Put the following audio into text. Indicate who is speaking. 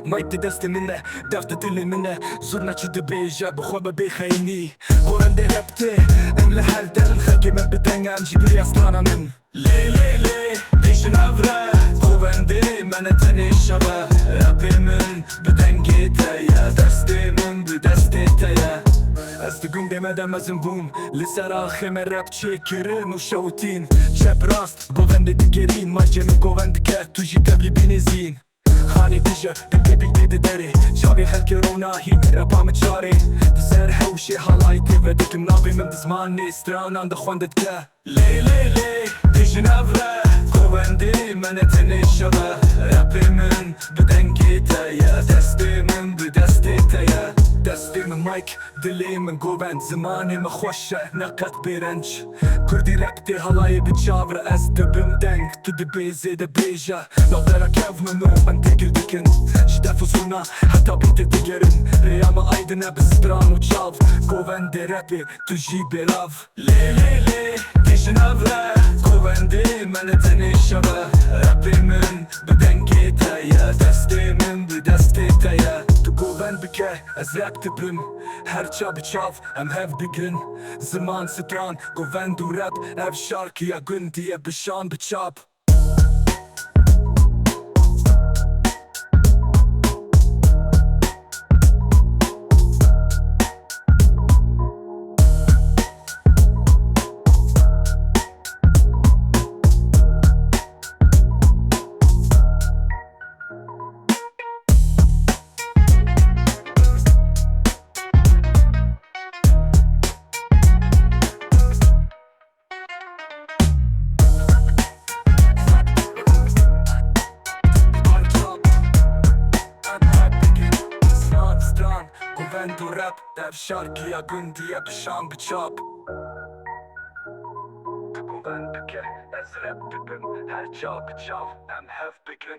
Speaker 1: Mayte destê mine, defte dilê mine Zurna dibêje, bixwe be xeynî Govendê Rapê, em li her derin xelkê me bi dengên jî biriya stranan min Lê lê lê, bêjin evre Govendê mene tenê şeve Rapê min bi dengê teye Destê min bi destê teye Ez di gundê me de mezin bûm Li ser axê me rap çêkirin û şewitîn Çep rast, govendê digerîn Mayce min govend dike, tu jî tevlî nêzîn Xaniyê tije, dike beatê di derê Çavê xelkê ronahîn, rapa me çarê Di ser hewşê halay têve dikim Navê min di zmanê stranan dixwende dike Lê lê lê, bêjin evre Govendê mene tenê şeve Rapê min bi dengê teye Destê min bi destê teye Destê min mike, dilê min govend Zimanê me xweş e, neqet bêrenc Kurdî rapê halayê bi çav re Ez dibim deng, tu dibêje de bêje Navbera kev min û em têkil dikin Ji def û zurna, heta beatê digerîn Rêya me aydine bi stran û çav Govendê rapê, tu jî bêlav Lê lê lê, bêjin evre Govendê mene tenê şeve Rapê min bi dengê teye Destê min bi destê teye Tu govend bike, ez rap dibim Her ça bi çav, em hev digirin Ziman stran, govend û rap Ev şarkıya gundê bi şan bi çap Govend û rap, dev şarkıya gundê bi şan bi çap Tu govend bike, ez rap dibim Her ça bi çav, em hev bikin